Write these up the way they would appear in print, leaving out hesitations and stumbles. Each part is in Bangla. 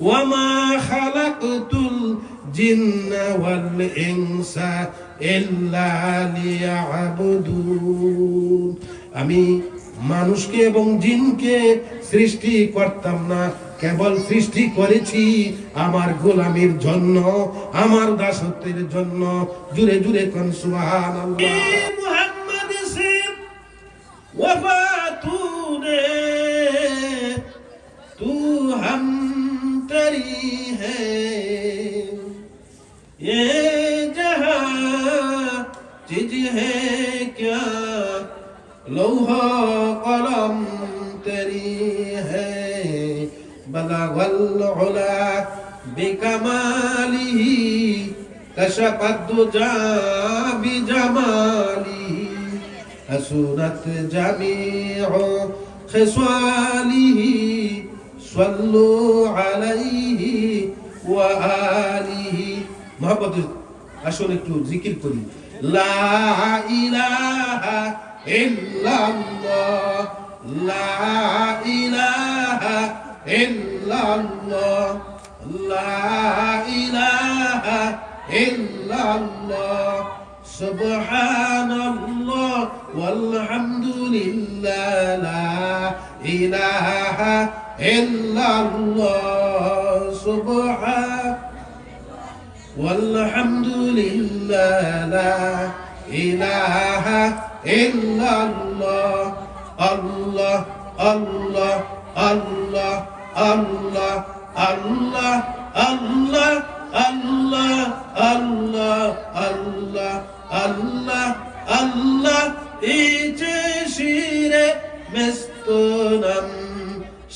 ওয়ামা খালাকতুল জিন্না ওয়াল ইনসা ইল্লা লিয়াবুদুন। আমি মানুষকে এবং জিনকে সৃষ্টি করতাম না, কেবল সৃষ্টি করেছি আমার গোলামির জন্য, আমার দাসত্বের জন্য। জুড়ে জুড়ে কোন সুবহানাল্লাহ। মুহাম্মদ সে वफातूने तू हम तेरी है, ये जहां चीज है क्या, लौहा कलम तेरी है। बलगल उला बिकमालिही कशफत दुजा बिजमालिही, हसूनत जमीउ खिसालिही, सल्लु अलैहि ওয়া আলিহি। মোহাম্মদ আসুন একটু জিকির করি। লা ইলাহা ইল্লাল্লাহ, লা ইলাহা ইল্লাল্লাহ, লা ইলাহা ইল্লাল্লাহ, সুবহানাল্লাহ ওয়ালহামদুলিল্লাহ, লা ইলাহা ইল্লাল্লাহ, সুবহান ওয়ালহামদুলিল্লাহ, লা ইলাহা ইল্লাল্লাহ। আল্লাহ আল্লাহ আল্লাহ আল্লাহ আল্লাহ আল্লাহ আল্লাহ আল্লাহ আল্লাহ আল্লাহ আল্লাহ। ইচে শিরে মেস্তনম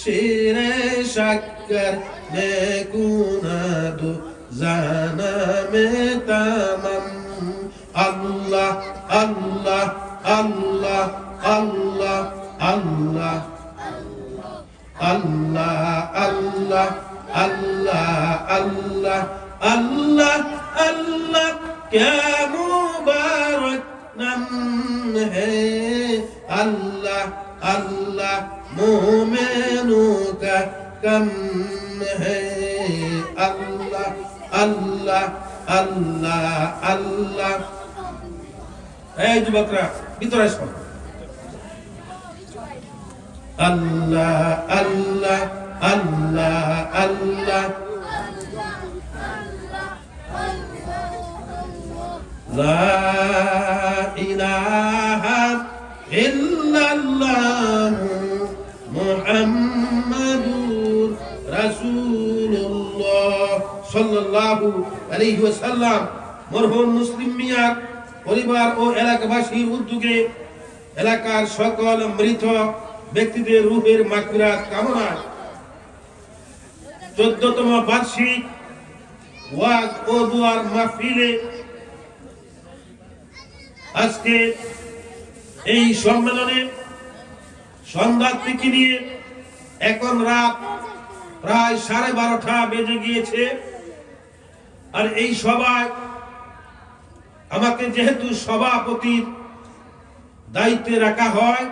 শিরে শক্কর নেকুনাদু জানামে তামাম। আল্লাহ আল্লাহ আল্লাহ আল্লাহ আল্লাহ আল্লাহ আল্লাহ আল্লাহ আল্লাহ আল্লাহ আল্লাহ। क्या मुबारक नाम है अल्लाह अल्लाह, मोमेनों का कम है अल्लाह अल्लाह अल्लाह अल्लाह। এই যুবকরা ভিতরে আসো। আল্লাহ আল্লাহ আল্লাহ আল্লাহ, লা ইলাহা ইল্লাল্লাহ মুহাম্মাদুর রাসূলুল্লাহ সাল্লাল্লাহু আলাইহি ওয়াসাল্লাম। মরহুম মুসলিম মিয়া পরিবার ও এলাকাবাসীর উদ্যোগে এলাকার সকল মৃত ব্যক্তিদের রূহের মাগফিরাত কামনায় 14তম বার্ষিক ওয়াজ ও দুআর মাহফিলে আজকে এই সম্মেলনে সন্ধ্যা থেকে নিয়ে এখন রাত প্রায় 12:30 বেজে গিয়েছে। আর এই সভায় আমাকে যেহেতু সভাপতির দায়িত্বে রাখা হয়,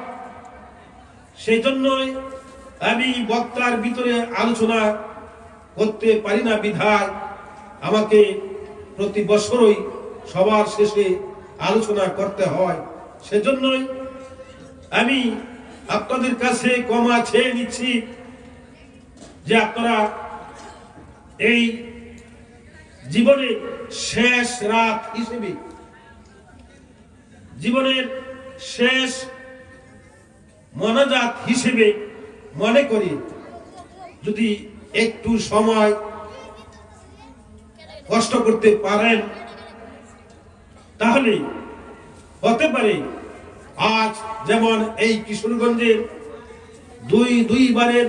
সেই জন্যই আমি বক্তার ভিতরে আলোচনা করতে পারি না, বিধায় আমাকে প্রতি বছরই সবার শেষে আলোচনা করতে হয়। সেজন্যই আমি আপনাদের কাছে ক্ষমা চেয়ে নিচ্ছি যে আপনারা এই জীবনের শেষ রাত হিসেবে, জীবনের শেষ মনাজাত হিসেবে মনে করি যদি একটু সময় কষ্ট করতে পারেন তাহলে হতে পারে আজ যেমন এই কিশোরগঞ্জের দুইবারের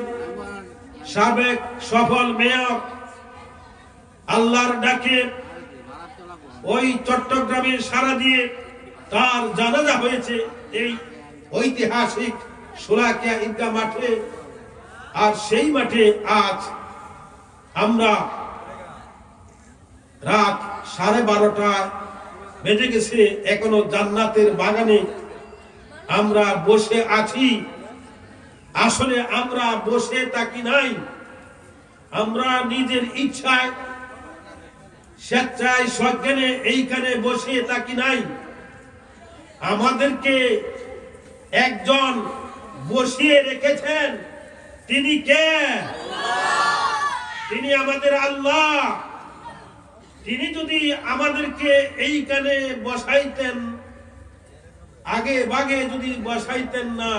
সাবেক সফল মেয়র আল্লাহর ডাকে ওই চট্টগ্রামের সারা দিয়ে তার জানাজা হয়েছে এই ঐতিহাসিক শোলাকিয়া ঈদগাহ মাঠে। আর সেই মাঠে আজ আমরা রাত 12:30 বেজে গেছে, এখনো জান্নাতের বাগানে আমরা বসে আছি। আসলে আমরা বসে থাকি নাই, আমরা নিজের ইচ্ছায় স্বেচ্ছায় সজ্ঞানে এইখানে বসে থাকি নাই। আমাদেরকে একজন বসিয়ে রেখেছেন। তিনি কে? তিনি আমাদের আল্লাহ। তিনি যদি আমাদেরকে এইখানে বসাইতেন, আগে ভাগে যদি বসাইতেন না,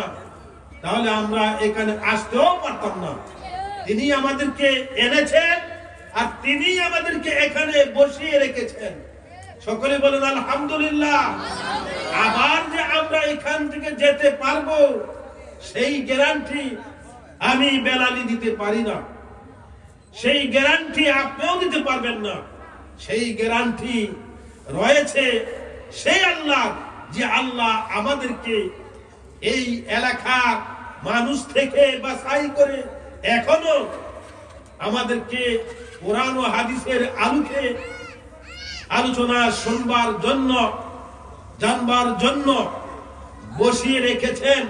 তাহলে আমরা এখানে আসতেও পারতাম না। তিনি আমাদেরকে এনেছেন আর তিনি আমাদেরকে এখানে বসিয়ে রেখেছেন। সকলে বলেন আলহামদুলিল্লাহ। আবার যে আমরা এখান থেকে যেতে পারবো সেই গ্যারান্টি আমি বেলালি দিতে পারি না, সেই গ্যারান্টি আপনিও দিতে পারবেন না। সেই গ্যারান্টি রয়েছে সেই আল্লাহ, যে আল্লাহ আমাদেরকে এই এলাকার মানুষ থেকে বাছাই করে এখনো আমাদেরকে কোরআন ও হাদিসের আলোকে আলোচনা শুনবার জন্য, জানবার জন্য বসিয়ে রেখেছেন।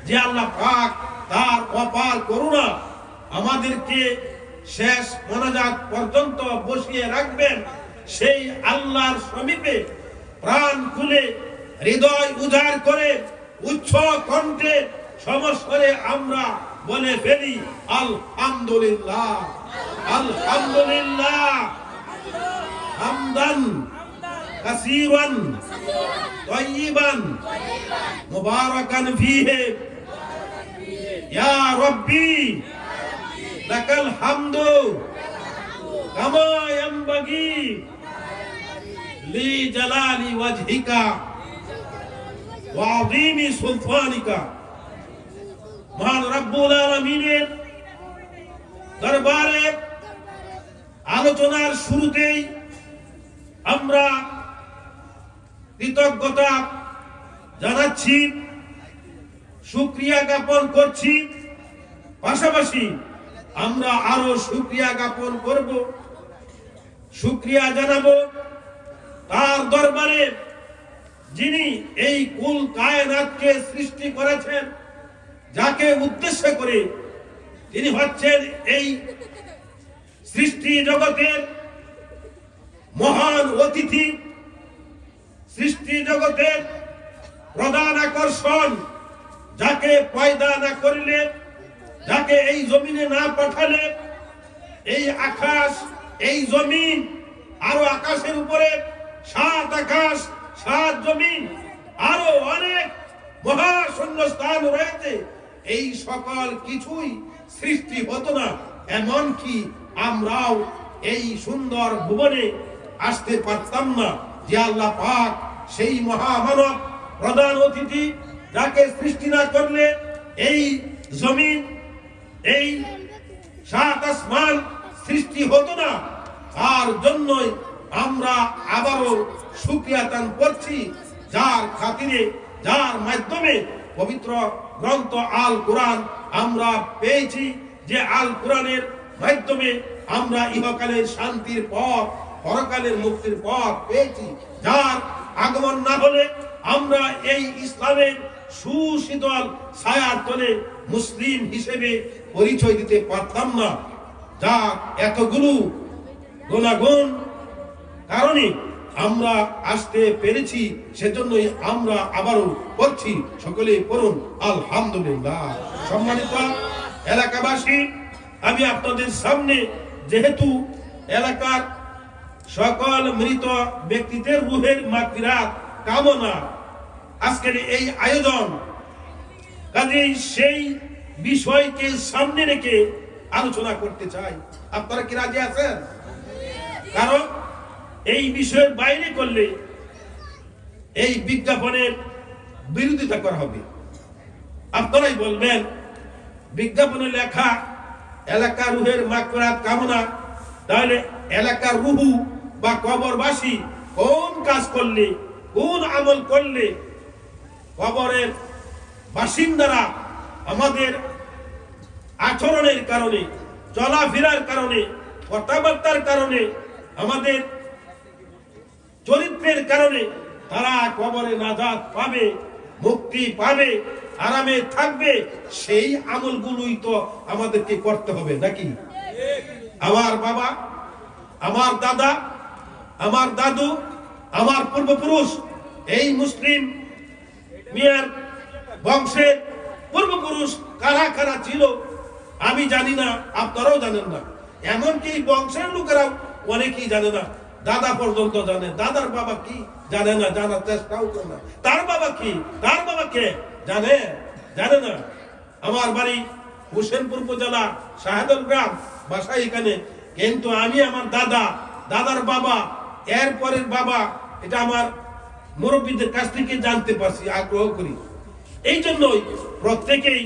যে আল্লাহ পাক তার অপার করুণা আমাদেরকে শেষ মোনাজাত পর্যন্ত বসিয়ে রাখবেন, সেই আল্লাহর সমীপে প্রাণ খুলে হৃদয় উজাড় করে উচ্চ কণ্ঠে সমস্বরে আমরা বলে ফেলি আলহামদুলিল্লাহ, আলহামদুলিল্লাহ, হামদান কাসীরান তাইয়িবান মুবারাকান ফীহি ইয়া রাব্বি লাকাল হামদু কামা ইয়ানবাগি লি জালালি ওয়াজহিকা ওয়া আযীমি সুলতানিকা। মহান রব্বুল আলামিনের দরবারে আলোচনার শুরুতেই আমরা কৃতজ্ঞতা জানাচ্ছি, শুকরিয়া জ্ঞাপন করছি। পাশাপাশি আমরা আরো শুকরিয়া জ্ঞাপন করব, শুকরিয়া জানাবো তার দরবারে যিনি এই কুল কায়নাতকে সৃষ্টি করেছেন, যাকে উদ্দেশ্য করে তিনি হচ্ছেন এই সৃষ্টি জগতের মহান অতিথি, সৃষ্টি জগতের প্রধান আকর্ষণ। যাকে পয়দা না করলে, যাকে এই জমিনে না পাঠালে এই আকাশ, এই জমিন, আরো আকাশের উপরে 7 আকাশ 7 জমিন, আরো অনেক মহাশূন্য স্থান রয়েছে, এই সকল কিছুই সৃষ্টি হতো না। এমনকি আমরাও এই সুন্দর ভুবনে আসতে পারতাম না। যে আল্লাহ পাক সেই মহামানব প্রধান অতিথি, যাকে সৃষ্টি না করলে এই জমিন, এই 7 আসমান সৃষ্টি হতো না। তার জন্যই আমরা আবারও শুকরিয়া দান করছি, যার খাতিরে, যার মাধ্যমে পবিত্র গ্রন্থ আল কোরআন আমরা পেয়েছি। যে আল কোরআনের মাধ্যমে আমরা ইহকালের শান্তির পথ, পরকালের মুক্তির পথ পেয়েছি। যার আগমন না হলে আমরা এই ইসলামের সুশীতল ছায়ার তলে মুসলিম হিসেবে পরিচয় দিতে পারতাম না। যা এতগুলো গুণাগুণ কারণে আমরা আসতে পেরেছি, সেজন্যই আমরা আবারও করছি। সকলে পড়ুন আলহামদুলিল্লাহ। সম্মানিত এলাকাবাসী, আমি আপনাদের সামনে যেহেতু এলাকার সকল মৃত ব্যক্তিদের রুহের মাগফিরাত কামনা আজকের এই আয়োজন, কাজেই সেই বিষয়কে সামনে রেখে আলোচনা করতে চাই। আপনারা কি রাজি আছেন? কারণ এই বিষয়ের বাইরে করলে এই বিজ্ঞাপনের বিরোধিতা করা হবে। আপনারাই বলবেন বিজ্ঞাপনে লেখা এলাকার রুহের মাগফিরাত কামনা, তাহলে এলাকার রুহু বা কবরবাসী কোন কাজ করলে, কোন আমল করলে কবরের বাসিন্দারা আমাদের আচরণের কারণে, চলাফেরার কারণে, কথাবার্তার কারণে, আমাদের চরিত্রের কারণে তারা কবরে নাজাত পাবে, মুক্তি পাবে, আরামে থাকবে, সেই আমলগুলোই তো আমাদেরকে করতে হবে নাকি? আমার বাবা, আমার দাদা, আমার দাদু, আমার পূর্বপুরুষ এই মুসলিম মিয়ার বংশের পূর্বপুরুষ কারা কারা ছিল আমি জানি না, আপনারাও জানেন না। এমনকি বংশের লোকেরাও অনেকেই জানে না, দাদা পর্যন্ত জানে, দাদার বাবা কি জানে না, জানার চেষ্টাও করে না। তার বাবা কি, তার বাবা কে জানে, জানে না। আমার বাড়ি হোসেনপুর উপজেলা শাহেদুল গ্রাম, বাসা এখানে। কিন্তু আমি আমার দাদা, দাদার বাবা, এরপরের বাবা, এটা আমার মুরব্বীদের কাছ থেকে জানতে পারছি, আগ্রহ করি। এই জন্যই প্রত্যেকেই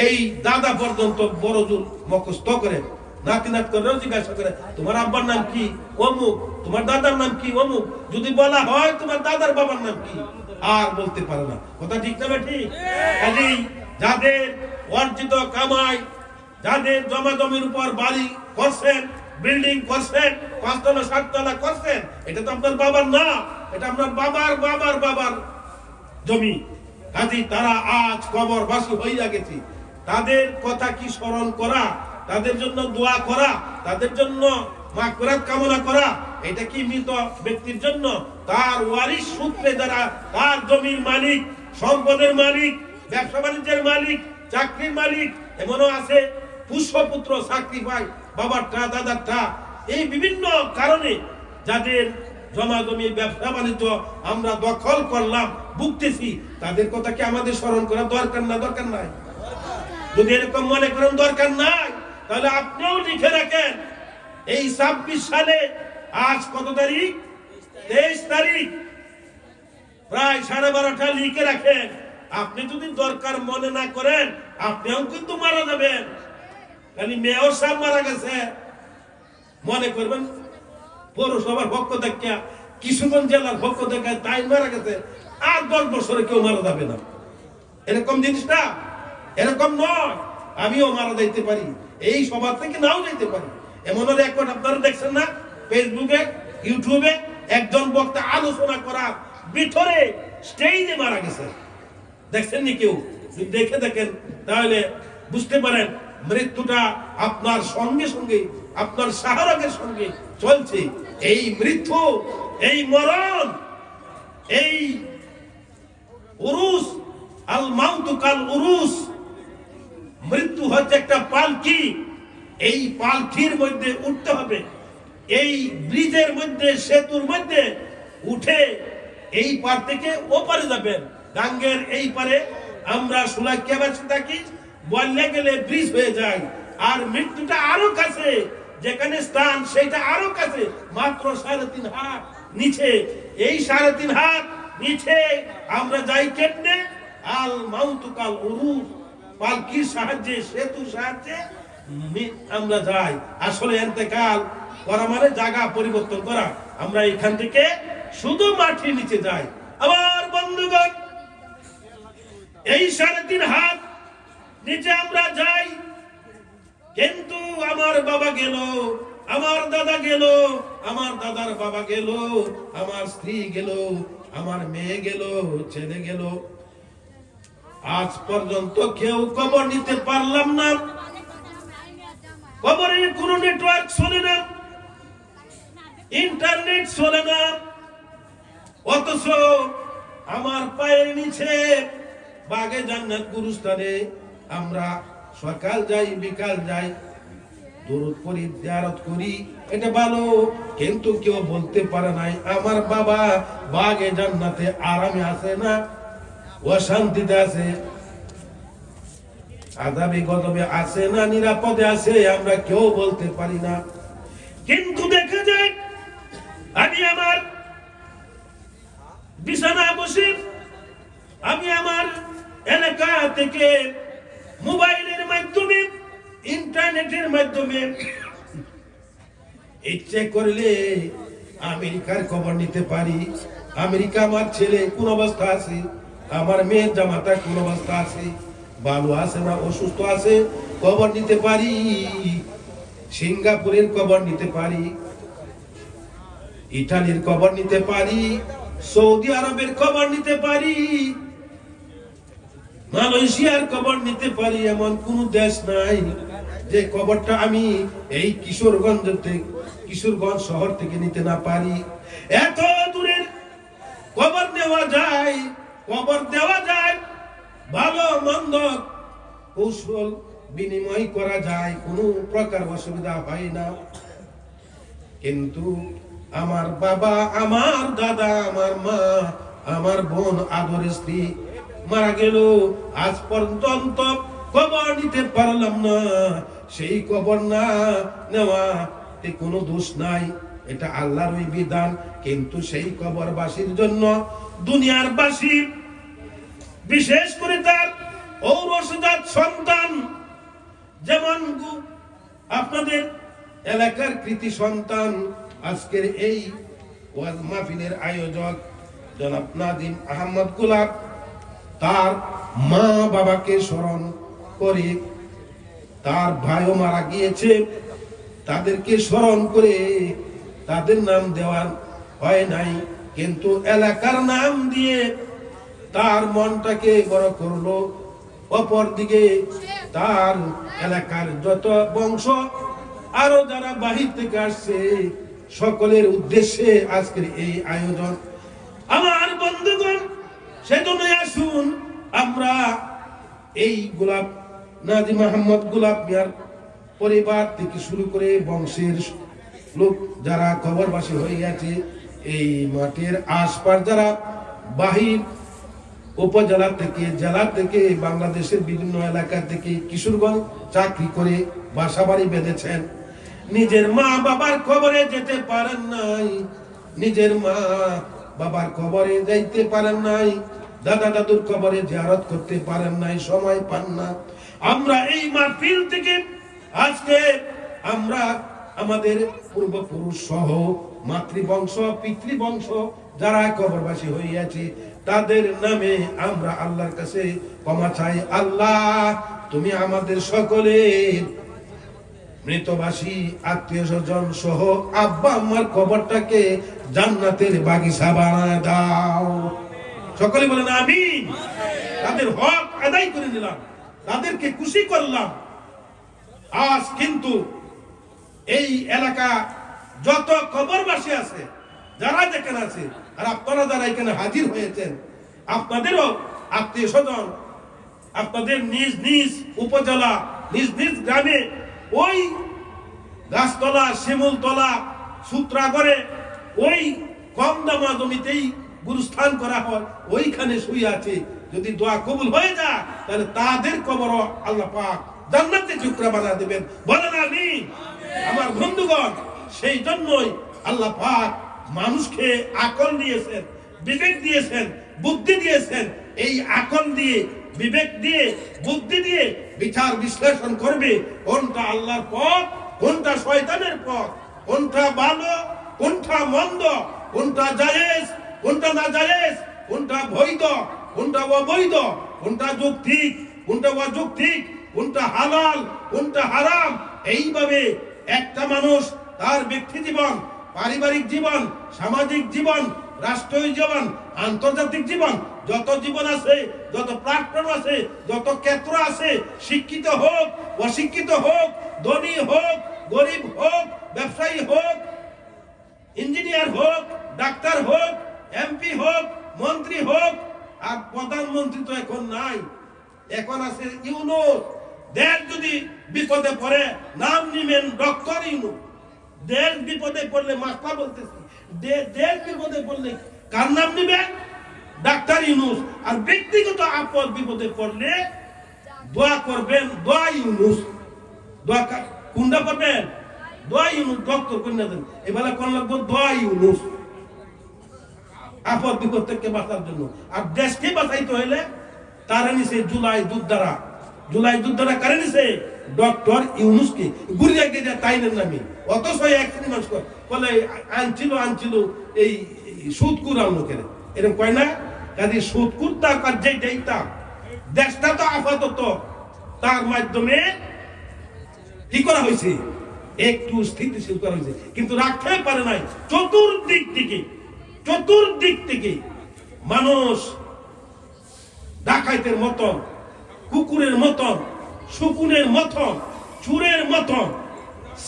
এই দাদা পর্যন্ত বড় জোর মুখস্থ করে, নাতি নাত করে জিজ্ঞাসা করে তোমার আব্বার নাম কি, অমুক, তোমার দাদার নাম কি, অমুক। যদি বলা হয় তোমার দাদার বাবার নাম কি, আর বলতে পারে না। কথা ঠিক না ঠিক? কাজেই যাদের অর্জিত কামাই, যাদের জমা জমির উপর বাড়ি করছেন, বিল্ডিং করছেন, 5 তলা 7 তলা করছেন, এটা তো আপনার বাবার না, এটা আপনার বাবার বাবার বাবার জমি। কাজেই তারা আজ কবরবাসী হইয়া গেছে। তাদের কথা কি স্মরণ করা, তাদের জন্য দোয়া করা, তাদের জন্য মাগফিরাত কামনা করা, এটা কি মৃত ব্যক্তির জন্য? তার ওয়ারিশ সূত্রে যারা তার জমির মালিক, সম্পদের মালিক, ব্যবসা বাণিজ্যের মালিক, চাকরির মালিক, এমনও আছে পুষ্পপুত্র চাকরি পায় বাবারটা দাদারটা, এই বিভিন্ন কারণে যাদের জমা জমি ব্যবসা বাণিজ্য আমরা দখল করলাম, ভুগতেছি, তাদের কথা কি আমাদের স্মরণ করা দরকার না, দরকার নাই? যদি এরকম মনে করেন দরকার নাই, তাহলে আপনিও লিখে রাখেন এই 26 সালে, আজ কত তারিখ? 23 তারিখ, প্রায় 12:30টা লিখে রাখেন। আপনি যদি দরকার মনে না করেন, আপনিও কিন্তু মারা যাবেন। খালি মেয়র সাহেব মারা গেছে মনে করবেন, পৌরসভার পক্ষ থেকে, কিশোরগঞ্জ জেলার পক্ষ থেকে তাই মারা গেছে, আর 10 বছরে কেউ মারা যাবে না। এরকম জিনিসটা এরকম নয়। আমিও মারা যাইতে পারি, এই সবার থেকে নাও যাইতে পারি। এমন রেকর্ড আপনারা দেখছেন না ফেসবুকে, ইউটিউবে, একজন বক্তা আলোচনা করার ভিতরে স্টেজে মারা গেছে, দেখছেন নি কেউ? দেখে দেখেন, তাহলে বুঝতে পারেন মৃত্যুটা আপনার সঙ্গে সঙ্গে, আপনার শাহরাগের সঙ্গে চলছে। এই মৃত্যু, এই মরণ, এই উরুস, আল মাউতু কাল উরুস, মৃত্যু হচ্ছে একটা পালকি। এই পালকির মধ্যে উঠতে হবে, এই ব্রিজের মধ্যে, সেতুর মধ্যে উঠে এই পার থেকে ও পারে যাবেন। গাঙ্গের এই পারে আমরা সুলাইয়াবাসী থাকি, বললে গেলে ব্রিজ হয়ে যায়, আর মৃত্যুটা আরো কাছে, যেখানে স্থান সেটা আরো কাছে, মাত্র 3.5 হাত নিচে। এই 3.5 হাত নিচে আমরা যাই কেমনে? আল মাউতু কাল উরুস, পালকির সাহায্যে, সেতুর সাহায্যে আমরা যাই। আসলে ইন্তেকাল করা মানে জায়গা পরিবর্তন করা। আমরা এখান থেকে শুধু মাটির নিচে যাই। আমার বন্ধুগণ, এই 3.5 হাত নিচে আমরা যাই, কিন্তু আমার বাবা গেল, আমার দাদা গেল, আমার দাদার বাবা গেল, আমার স্ত্রী গেল, আমার মেয়ে গেল, ছেলে গেল, আজ পর্যন্ত কেউ খবর নিতে পারলাম না। খবরের কোনো নেটওয়ার্ক চলে না, ইন্টারনেট চলে না, অথচ আমার পায়ের নিচে বাগে জান্নাত গুরুস্থানে আমরা সকাল যাই, বিকাল যাই, দরুদ পড়ি, জিয়ারত করি, এটা ভালো। কিন্তু কেউ বলতে পারে নাই আমার বাবা বাগে জান্নাতে আরামে আছে না, অশান্তিতে আছে, আযাবে গজবে আছে না, নিরাপদে আছে, আমরা কেউ বলতে পারি না। কিন্তু দেখা যায় আমি আমার বিছানা বসে, আমি আমার এলাকা থেকে মোবাইলের মাধ্যমে, ইন্টারনেটের মাধ্যমে ইচ্ছে করলে আমেরিকার খবর নিতে পারি। আমেরিকা আমার ছেলে কোন অবস্থা আছে, আমার মেয়ের জামাতা কোন অবস্থা আছে, ভালো আছে না অসুস্থ আছে, খবর নিতে পারি। সিঙ্গাপুরের খবর নিতে পারি, ইটালির খবর নিতে পারি, সৌদি আরবের খবর নিতে পারি, মালয়েশিয়ার খবর নিতে পারি। এমন কোন দেশ নাই যে কবরটা আমি এই কিশোরগঞ্জ শহর থেকে নিতে না পারি। এত দূরের কবর নেওয়া যায়, কবর দেওয়া যায়, ভালো মন্দ কৌশল বিনিময় করা যায়, কোনো প্রকার অসুবিধা হয় না। কিন্তু আমার বাবা, আমার দাদা, আমার মা, আমার বোন, আদরের স্ত্রী মারা গেল, আজ পর্যন্ত কবর নিতে পারলাম না। সেই কবর না নেওয়াতে কোনো দোষ নাই, এটা আল্লাহর ওই বিধান। কিন্তু সেই কবরবাসীর জন্য দুনিয়ার বাসী, বিশেষ করে তার ঔরসজাত সন্তান, যেমন আপনাদের এলাকার কৃতি সন্তান, আজকের এই ওয়াজ মাহফিলের আয়োজক জনাব নাদিম আহমদ গোলাপ, তার মা বাবাকে স্মরণ করে, তার ভাইও মারা গিয়েছে, তাদেরকে স্মরণ করে তাদের নাম দেওয়া হয় নাই, কিন্তু এলাকার নাম দিয়ে তার মনটাকে বড় করলো। অপরদিকে তার এলাকার যত বংশ আরো যারা বাহির থেকে আসছে, সকলের উদ্দেশ্যে আজকের এই আয়োজন। আমার বন্ধুগণ, সেজন্য আসুন আমরা এই গোলাপ নাদিম আহমদ গোলাপ মিয়ার পরিবার থেকে শুরু করে বংশের লোক যারা কবরবাসী হয়ে গেছে, এই মাঠের আশপাশ যারা বাহির উপজেলা থেকে, জেলা থেকে, বাংলাদেশের বিভিন্ন এলাকা থেকে কিশোরগঞ্জ চাকরি করে বাসা বাড়ি বেঁধেছেন, নিজের মা বাবার কবরে যেতে পারেন নাই, নিজের মা বাবার কবরে যাইতে পারেন নাই, দাদা দাদুর কবরে জিয়ারত করতে পারেন নাই, সময় পান না। আমরা এই মাহফিল থেকে আজকে আমরা আমাদের পূর্বপুরুষ সহ মাতৃবংশ, পিতৃবংশ যারা কবরবাসী হইয়াছে, তাদের নামে আমরা আল্লাহর কাছে ক্ষমা চাই। আল্লাহ, তুমি আমাদের সকলের মৃতবাসী আত্মীয় স্বজন সহ আব্বা আম্মার কবরটাকে জান্নাতের বাগিচা বানায় দাও। সকলে বলেন আমিন। তাদের হক আদায় করে নিলাম, তাদেরকে খুশি করলাম। আজ কিন্তু এই এলাকা যত কবরবাসী আছে, যারা যেখানে আছে, আর আপনারা যারা এখানে হাজির হয়েছেন, আপনাদেরও আত্মীয় স্বজন, আপনাদের নিজ নিজ উপজেলা, নিজ নিজ গ্রামে ওই গাছতলা, শিমুলতলা, সূত্রাগড়ে ওই কম দামা জমিতেই গুরুস্থান করা হয়, ওইখানে শুয়ে আছে। যদি দোয়া কবুল হয়ে যায়, তাহলে তাদের কবর আল্লাহ পাক জান্নাতে টুকরা বানা দেবেন। বলেন আমিন। আমার বন্ধুগণ, সেই জন্যই আল্লাহ পাক মানুষকে আকল দিয়েছেন, বিবেক দিয়েছেন, বুদ্ধি দিয়েছেন। এই আকল দিয়ে, বিবেক দিয়ে, বুদ্ধি দিয়ে বিচার বিশ্লেষণ করবে কোনটা আল্লাহর পথ, কোনটা শয়তানের পথ, কোনটা ভালো, কোনটা মন্দ, কোনটা জায়েজ, কোনটা না জায়েজ, কোনটা বৈধ, কোনটা অবৈধ, কোনটা যৌক্তিক, কোনটা অযৌক্তিক, কোনটা হালাল, কোনটা হারাম। এইভাবে একটা মানুষ তার ব্যক্তি জীবন, পারিবারিক জীবন, সামাজিক জীবন, রাষ্ট্রীয় জীবন, আন্তর্জাতিক জীবন, যত জীবন আছে, যত প্ল্যাটফর্ম আছে, যত ক্ষেত্র আছে, শিক্ষিত হোক, অশিক্ষিত হোক, ধনী হোক, গরিব হোক, ব্যবসায়ী হোক, ইঞ্জিনিয়ার হোক, ডাক্তার হোক, এমপি হোক, মন্ত্রী হোক, আর প্রধানমন্ত্রী তো এখন নাই, এখন আছে ইউনূস। দেশ যদি বিপদে পড়ে নাম নিবেন ডক্টর ইউনূস। দেশ বিপদে পড়লে, মাস্টার বলতেছি, দেশ বিপদে পড়লে কার নাম নিবেন? ডাক্তার ইউনূস। আর ব্যক্তিগত আপদ বিপদে পড়লে দোয়া করবেন দোয়া ইউনূস। দোয়া কোনটা করবেন? দোয়া ইউনূস। ডক্টর কোনটা দেন? এবেলা কোন লাগবে? দোয়া ইউনূস, আপদ বিপদ থেকে বাঁচার জন্য। আর দেশকে বাঁচাইতে হইলে তারা নিছে জুলাই যোদ্ধারা। জুলাই যোদ্ধারা কারে নিছে? ডক্টর ইউনূসকে। গুরিয়া গিয়ে তাইনের নামে। অথচ এক শ্রেণী মানুষ বলে আনছিল এই সুদকুর লোকের, এরকম কয় না? কাজে সুদকুর তাক আর যেটাই তাক, দেশটা তো আপাতত তার মাধ্যমে কি করা হয়েছে? একটু স্থিতিশীল করা হয়েছে, কিন্তু রাখতে পারে নাই। চতুর্দিক থেকে মানুষ ডাকাইতের মতন, কুকুরের মতন, শকুনের মতন চুরের মতন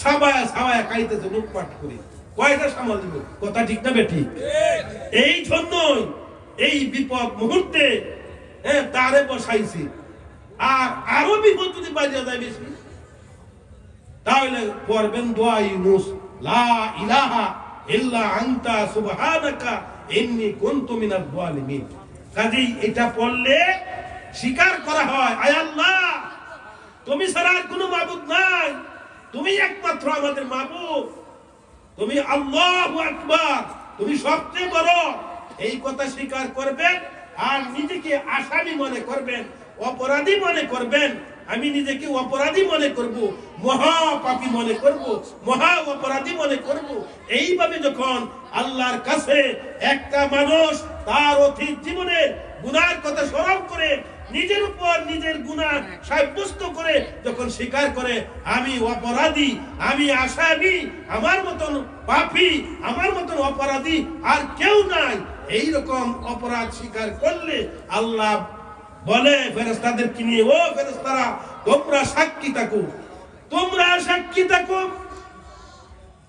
সাবায়া সাবায়া খাইতেছে লুটপাট করে, কয়টা সামাল দিব? কথা ঠিক না বেঠিক? এই জন্যই এই বিপদ মুহূর্তে তারে বসাইছি। আর আরো বিপদ যদি বাজিয়ে যায় বেশি, তাহলে পড়বেন দোয়া ইউনুস, লা ইলাহা ইল্লা আনতা সুবহানাকা ইন্নী কুনতু মিনাজ জালিমিন। কাজেই এটা পড়লে স্বীকার করা হয়, আয় আল্লাহ, তুমি ছাড়া আর কোনো মাবুদ নাই, তুমি একমাত্র আমাদের মাবুদ, তুমি আল্লাহু আকবার, তুমি সবচেয়ে বড়। এই কথা স্বীকার করবেন আর নিজেকে আসামি মনে করবেন, অপরাধী মনে করবেন। আমি নিজেকে অপরাধী মনে করব, মহা পাপী মনে করব, মহা অপরাধী মনে করব। এইভাবে যখন আল্লাহর কাছে একটা মানুষ তার অতীত জীবনের গুনার কথা স্মরণ করে নিজের উপর নিজের গুনাহ সাব্যস্ত করে যখন স্বীকার করে আমি অপরাধী, আমি আসামি, আমার মতন পাপী, আমার মতন অপরাধী আর কেউ নাই, এই রকম অপরাধ স্বীকার করলে আল্লাহ বলে ফেরেশতাদেরকে নিয়ে, ও ফেরেশতারা, তোমরা সাক্ষী থাকো, তোমরা সাক্ষী থাকো,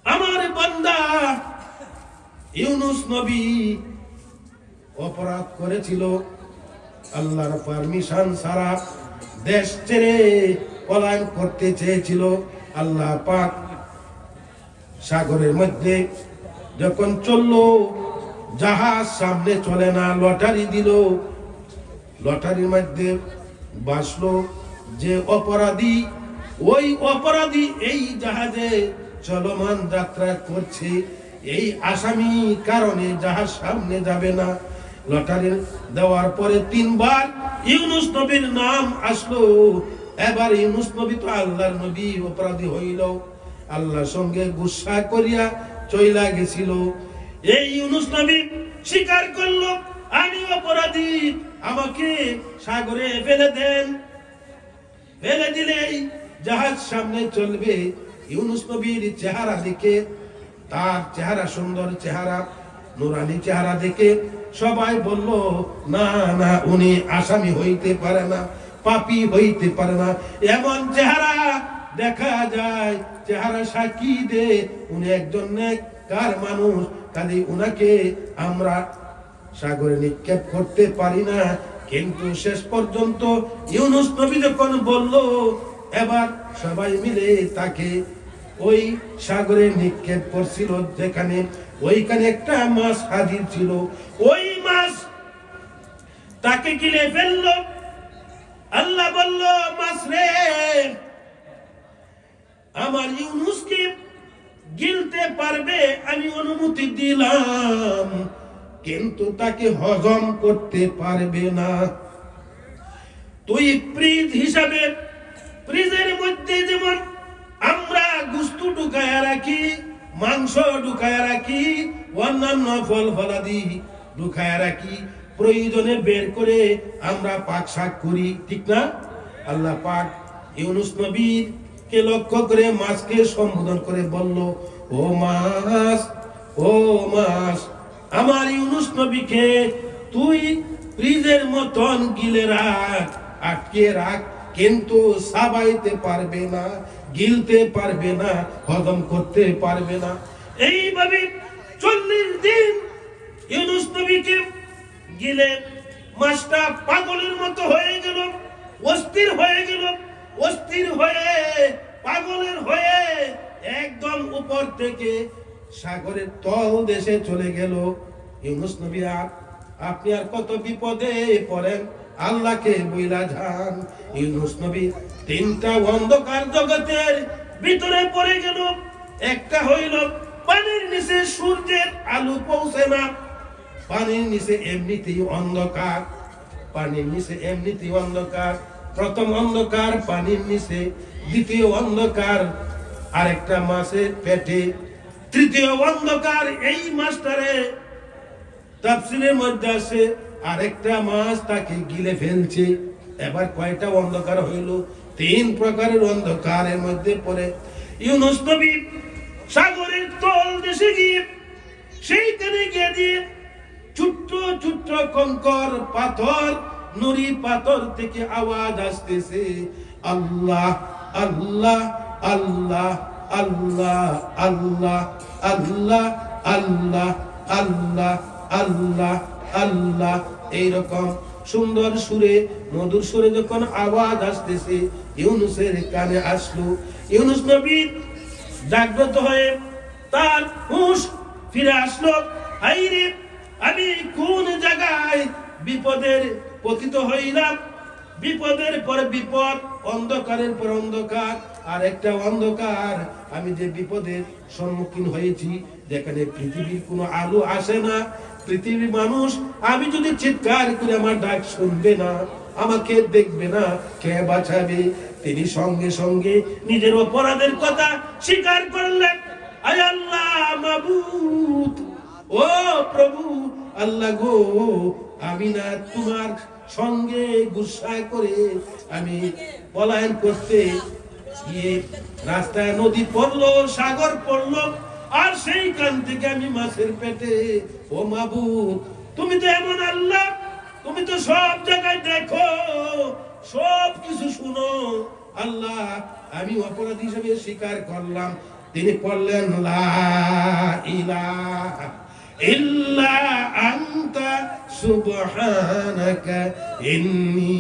আমার বান্দা ইউনুস নবী অপরাধ করেছিল, আল্লাহর পারমিশন ছাড়া দেশ ছেড়ে পলায়ন করতে চেয়েছিল। আল্লাহ পাক সাগরের মধ্যে যখন চললো, জাহাজ সামনে চলে না, লটারি দিল, লটারির মধ্যে বাসলো যে অপরাধী, ওই অপরাধী এই জাহাজে চলমান যাত্রা করছে, এই আসামি কারণে জাহাজ সামনে যাবে না। লটারি দেওয়ার পরে 3 বার ইউনুস নবীর নাম আসলো। এবার ইউনুস নবী তো আল্লাহর নবী, অপরাধী হইল, আল্লাহর সঙ্গে গুসা করিয়া চইলা গেছিল। এই ইউনুস নবী স্বীকার করলো, আমি অপরাধী, আমাকে সাগরে ফেলে দেন। ফেলে দিলেই জাহাজ সামনে চলবে। ইউনুস নবীর চেহারা দেখে, তার চেহারা সুন্দর চেহারা, নুরানি চেহারা দেখে সবাই বলল, না না, উনি আসামি হইতে পারে না, পাপী হইতে পারে না, এমন চেহারা দেখা যায়, চেহারা সাক্ষী দে উনি একজন নেককার মানুষ, কাজে উনাকে আমরা সাগরে নিক্ষেপ করতে পারি না। কিন্তু শেষ পর্যন্ত ইউনুস নবী যখন বলল, এবার সবাই মিলে তাকে ওই সাগরে নিক্ষেপ করছিল, যেখানে ওইখানে একটা মাছ হাজির ছিল। ওই মাছ তাকে গিলে ফেলল। আল্লাহ বলল, মাছ রে, আমার ইউনুসকে গিলতে পারবে, আমি অনুমতি দিলাম, কিন্তু তাকে হজম করতে পারবে না। তুই ফ্রিজ হিসাবে, ফ্রিজের মধ্যে যেমন আমরা গোশত ঢুকায়া রাখি, মাংস ঢুকায়া রাখি, অন্যান্য ফল ফলাদি ঢুকায়া রাখি, প্রয়োজনে বের করে আমরা পাক শাক করি, ঠিক না? আল্লাহ পাক ইউনুস নবীকে লক্ষ্য করে মাছকে সম্বোধন করে বলল, ও মাছ, ও মাছ, আমার ইউনুস নবীকে তুই ফ্রিজের মতন গিলে রাখ, আটকে রাখ, কিন্তু সাবাইতে পারবে না, গিলতে পারবে না, হজম করতে পারবে না। এইভাবে 40 দিন ইউনুস নবীকে গিলে মাছটা পাগলের মতো হয়ে গেল, অস্থির হয়ে গেল, অস্থির হয়ে পাগলের হয়ে একদম উপর থেকে সাগরের তল দেশে চলে গেল। ইউনুস নবী, আপনি আর কত বিপদে পড়েন, আল্লাহকে বইলা যান। ইউনুস নবী 3টা অন্ধকার জগতের ভিতরে পড়ে গেল। একটা হইল পানির নিচে সূর্যের আলো পৌঁছে না, পানির নিচে এমনিতেই অন্ধকার, পানির নিচে এমনিতেই অন্ধকার। প্রথম অন্ধকার পানির নিচে, দ্বিতীয় অন্ধকার আরেকটা মাছের পেটে, তৃতীয় অন্ধকার এই মাছটারে তাফসীরের মধ্যে আছে আরেকটা মাছ তাকে গিলে ফেলছে। এবার কয়টা অন্ধকার হইল? 3 প্রকারের অন্ধকারের মধ্যে পড়ে ইউনুস নবী সাগরের তল দেশে গিয়ে সেইখানে গিয়ে দিয়ে ছোট্ট ছোট্ট কঙ্কর পাথর, নুরি পাথর থেকে আওয়াজ আসতেছে, আল্লাহ আল্লাহ আল্লাহ আল্লাহ আল্লাহ আল্লাহ আল্লাহ আল্লাহ আল্লাহ আল্লাহ। এইরকম সুন্দর সুরে মধুর সুরে যখন আওয়াজ আসতেছে ইউনূসের কানে আসলো, ইউনূস নবী জাগ্রত হয়ে তার হুঁশ ফিরে আসলো। হায়রে, আমি কোন জায়গায় বিপদের পতিত হইলাম, বিপদের পর বিপদ, অন্ধকারের পর অন্ধকার, আর একটা অন্ধকার। আমি যে বিপদের সম্মুখীন হয়েছি, যেখানে পৃথিবীর কোনো আলো আসে না, পৃথিবীর মানুষ আমি যদি চিৎকার করে আমার ডাক শুনবে না, আমাকে দেখবে না, কে বাঁচাবে? তিনি সঙ্গে সঙ্গে নিজের অপরাধের কথা স্বীকার করলেন। আয় আল্লাহ মাবুদ, ও প্রভু আল্লাহ গো, আমি না তোমার সঙ্গে গুসা করে আমি পলায়ন করতে গিয়ে রাস্তায় নদী পড়লো, সাগর পড়লো, আর সেইখান থেকে আমি মাছের পেটে। ও মাবুদ, তুমি তো এমন আল্লাহ, তুমি তো সব জায়গায় দেখো, সব কিছু শুনো। আল্লাহ, আমি অপরাধ হিসেবে স্বীকার করলাম। তিনি পড়লেন লা ইলাহা ইল্লা আনতা সুবহানাকা ইন্নী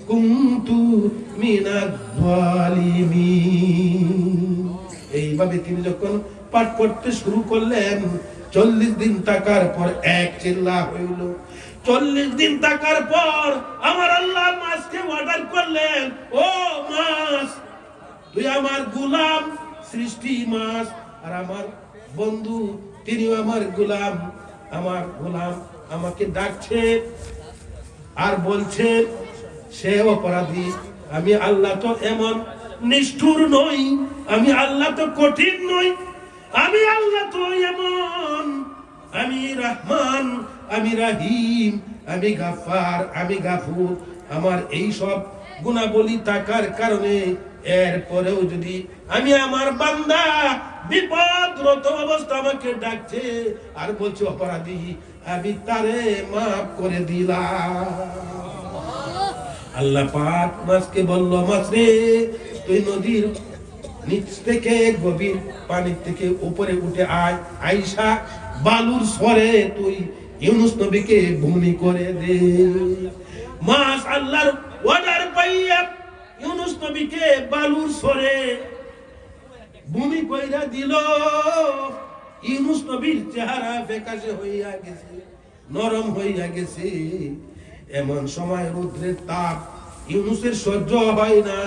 কুনতু মিনাজ জালিমিন। এইভাবে তিনি যখন পাঠ করতে শুরু করলেন, 40 দিন থাকার পর এক চিল্লা হইল। 40 দিন থাকার পর আমার আল্লাহ মাছকে অর্ডার করলেন, ও মাছ, তুই আমার গোলাম, সৃষ্টি মাছ, আর আমার বন্ধু তিনিও আমার গোলাম। আমার গোলাম আমাকে ডাকছে আর বলছে সে অপরাধী। আমি আল্লাহ তো এমন নিষ্ঠুর নই, আমি আল্লাহ তো কঠিন নই, আমি আল্লাহ তো এমন, আমি রহমান, আমি রাহিম, আমি গাফফার, আমি গাফুর। আমার এই সব গুণাবলী থাকার কারণে এরপরেও যদি আমি আমার বান্দা বিপদরত অবস্থা আমাকে ডাকছে আর বলছে অপরাধী, আমি তারে মাফ করে দিলাম। আল্লাহ পাক মাছকে বলল, মাছ রে, তুই নদীর নিচ থেকে গভীর পানি থেকে উপরে উঠে আয়, আইসা বালুর স্বরে তুই ইউনূস নবীকে ভূমি করে দে। মাছ আল্লাহর অর্ডার পাইয়া ইউনূস নবীকে বালুর স্বরে ভূমি কইরা দিল। ইউনূস নবীর চেহারা ফ্যাকাশে হইয়া গেছে, নরম হইয়া গেছে। এমন সময় রৌদ্রের তাপ ইউনূসের সহ্য হয় না।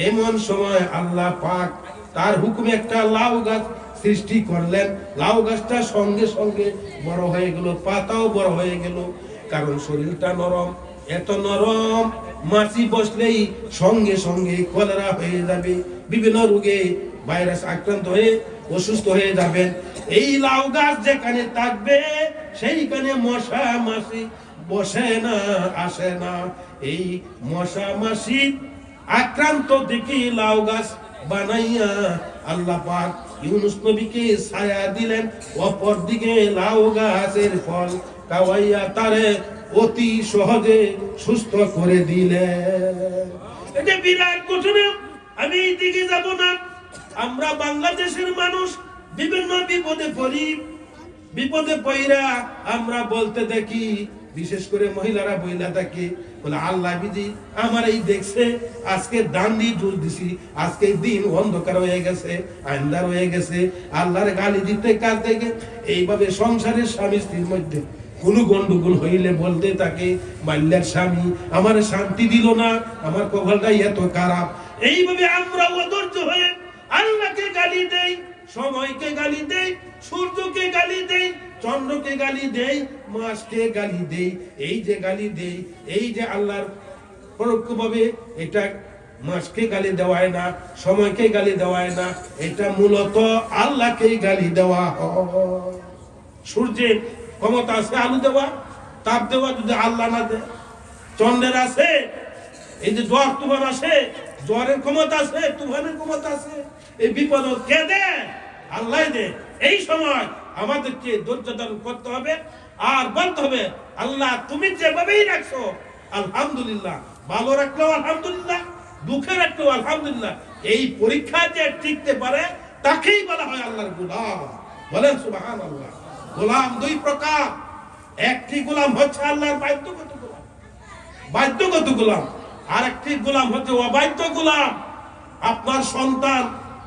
এমন সময় আল্লাহ পাক তার হুকুমে একটা লাউ গাছ সৃষ্টি করলেন। লাউ গাছটা সঙ্গে সঙ্গে বড় হয়ে গেল, পাতাও বড় হয়ে গেল, কারণ শরীরটা নরম। এত নরম, মাছি বসলেই সঙ্গে সঙ্গে কলেরা হয়ে যাবে, বিভিন্ন রোগে ভাইরাস আক্রান্ত হয়ে অসুস্থ হয়ে যাবেন। এই লাউ গাছ যেখানে থাকবে সেইখানে মশা মাছি বসে না, আসে না। এই মশা মাছি আক্রান্ত দেখি লাউ গাছ বানাইয়া আল্লাহ পাক ইউনূস নবীকে ছায়া দিলেন, অপর দিকে লাউ গাছের ফল খাওয়াইয়া তারে অতি সহজে সুস্থ করে দিলেন। এটা বিরাট ঘটনা। আমি এই দিকে যাব না। আমরা বাংলাদেশের মানুষ বিভিন্ন বিপদে পড়ি, বিপদে পড়া আমরা বলতে দেখি, বিশেষ করে মহিলারা বইলা থাকে, বলে আল্লাহ বিধি আমার এই দেখছে, আজকে দান দিয়ে জোর দিছি, আজকে দিন অন্ধকার হয়ে গেছে, আন্ধার হয়ে গেছে, আল্লাহর গালি দিতে কার থেকে। এইভাবে সংসারের স্বামী স্ত্রীর মধ্যে কোনো গন্ডগোল হইলে বলতে থাকে, মাল্লার স্বামী আমার শান্তি দিল না, আমার কপালটা এত খারাপ। এইভাবে আমরা অধৈর্য হয়ে আল্লাহকে গালি দেই, সময়কে গালি দেই, সূর্যকে গালি দেই, চন্দ্রকে গালি দেই, মাসকে গালি দেই। এই যে গালি দেই, এই যে আল্লাহর পরোক্ষভাবে এটা মাসকে গালি দেওয়ায় না, সময়কে গালি দেওয়ায় না, এটা মূলত আল্লাহকেই গালি দেওয়া হয়। সূর্যের ক্ষমতা আছে আলো দেওয়া, তাপ দেওয়া, যদি আল্লাহ না দেয়। চন্দ্রের আছে, এই যে জ্বর তুফান আসে, জ্বরের ক্ষমতা আছে, তুফানের ক্ষমতা আছে। এই বিপদ কে দেয়? আল্লাহ দেয়। এই সময় আমাদেরকে ধৈর্য ধারণ করতে হবে আর বলতে হবে, আল্লাহ তুমি যেভাবেই রাখছো আলহামদুলিল্লাহ, ভালো রাখলেও আলহামদুলিল্লাহ, দুঃখে রাখলেও আলহামদুলিল্লাহ, এই পরীক্ষায় যে টিকতে পারে তাকেই বলা হয় আল্লাহর গোলাম। বলেন সুবহানাল্লাহ। গোলাম দুই প্রকার, একটি গোলাম হচ্ছে আল্লাহর বাধ্যগত গোলাম, বাধ্যগত গোলাম, আর একটি গোলাম হচ্ছে অবাধ্য গোলাম। আপনার সন্তান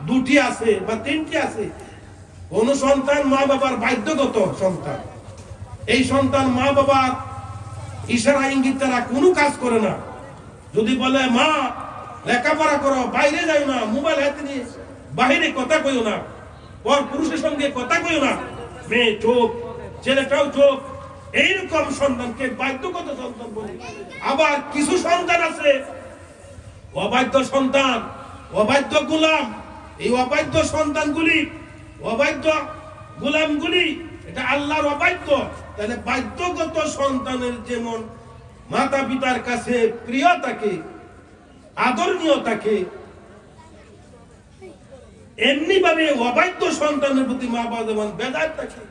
দুটি আছে বা তিনটি আছে, কোন সন্তান মা বাবার বাধ্যগত সন্তান, এই সন্তান মা বাবার ইশারা ইঙ্গিত দ্বারা কোনো কাজ করে না। যদি বলে মা লেখাপড়া করো, বাইরে যাও না, মোবাইল হাতে নিয়ে বাইরে কথা কইও না, পর পুরুষের সঙ্গে কথা কইও না, মেয়ে চোখ, ছেলেটাও চোখ, এইরকম সন্তানকে বাধ্যগত সন্তান বলে। আবার কিছু সন্তান আছে অবাধ্য সন্তান, অবাধ্য গোলাম। এই অবাধ্য সন্তানগুলি, অবাধ্য গোলামগুলি এটা আল্লাহর অবাধ্য। তাহলে বাধ্যগত সন্তানের যেমন মাতা পিতার কাছে প্রিয় থাকে, আদরণীয় থাকে, এমনি ভাবে অবাধ্য সন্তানের প্রতি মা বাবা যেমন বেজার থাকে।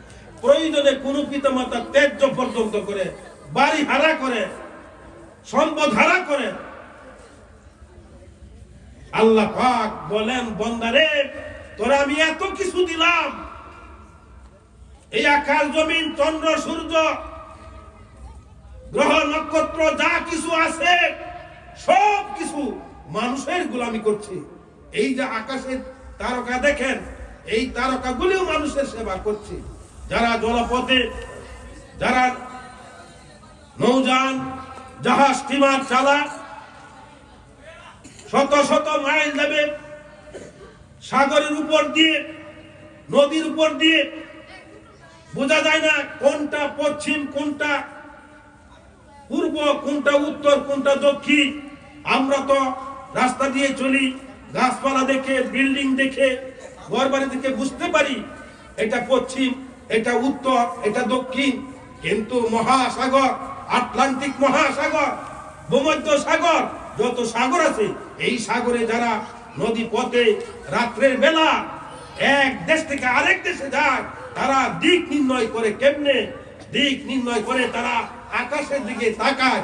প্রয়োজনে কোন পিতা মাতা ত্যায্য পর্যন্ত করে, বাড়ি হারা করে, সম্পদ হারা করে। আল্লাহ পাক বলেন, বন্দারে তোরা আমি এত কিছু দিলাম, এই আকাশ জমিন চন্দ্র সূর্য গ্রহ নক্ষত্র যা কিছু আছে সব কিছু মানুষের গোলামি করছে। এই যে আকাশের তারকা দেখেন, এই তারকাগুলিও মানুষের সেবা করছে। যারা জলপথে, যারা নৌযান জাহাজ স্টিমার চালা, শত শত মাইল যাবে সাগরের উপর দিয়ে, নদীর উপর দিয়ে, বোঝা যায় না কোনটা পশ্চিম, কোনটা পূর্ব, কোনটা উত্তর, কোনটা দক্ষিণ। আমরা তো রাস্তা দিয়ে চলি, গাছপালা দেখে, বিল্ডিং দেখে, ঘরবাড়ি দেখে বুঝতে পারি এটা পশ্চিম, এটা উত্তর, এটা দক্ষিণ। কিন্তু মহাসাগর, আটলান্টিক মহাসাগর, ভূমধ্য সাগর, যত সাগর আছে, এই সাগরে যারা নদী পথে রাত্রের বেলা এক দেশ থেকে আরেক দেশে যায়, তারা দিক নির্ণয় করে। কেমনে দিক নির্ণয় করে? তারা আকাশের দিকে তাকায়,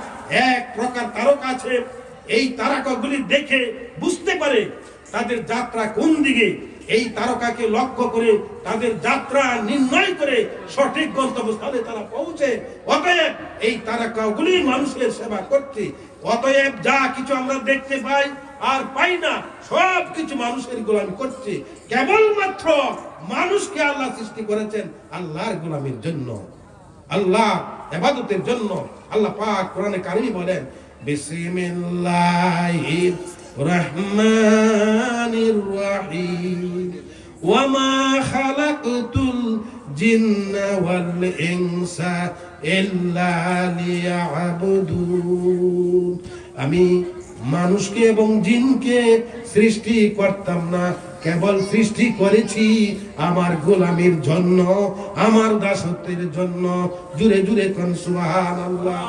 এক প্রকার তারকা আছে, এই তারকাগুলি দেখে বুঝতে পারে তাদের যাত্রা কোন দিকে। এই তারকাকে লক্ষ্য করে তাদের যাত্রা নির্ণয় করে সঠিক গন্তব্যস্থলে তারা পৌঁছে। অতএব এই তারকাগুলি মানুষের সেবা করছে। অতএব যা কিছু আমরা দেখতে পাই আর পাই না, সব কিছু মানুষের গোলামি করছে। কেবলমাত্র মানুষকে আল্লাহ সৃষ্টি করেছেন আল্লাহর গোলামির জন্য, আল্লাহ ইবাদতের জন্য। আল্লাহ পাক কোরআনে কারিমে বলেন, বিসমিল্লাহির রহমানির রহিম, ওয়া মা খালাকতুল জিন্না ওয়াল ইনসা ইল্লা লিয়াবুদুন। আমি মানুষকে এবং জিনকে সৃষ্টি করতাম না, কেবল সৃষ্টি করেছি আমার গোলামির জন্য, আমার দাসত্বের জন্য। জুড়ে জুড়ে কোন সুবহানাল্লাহ।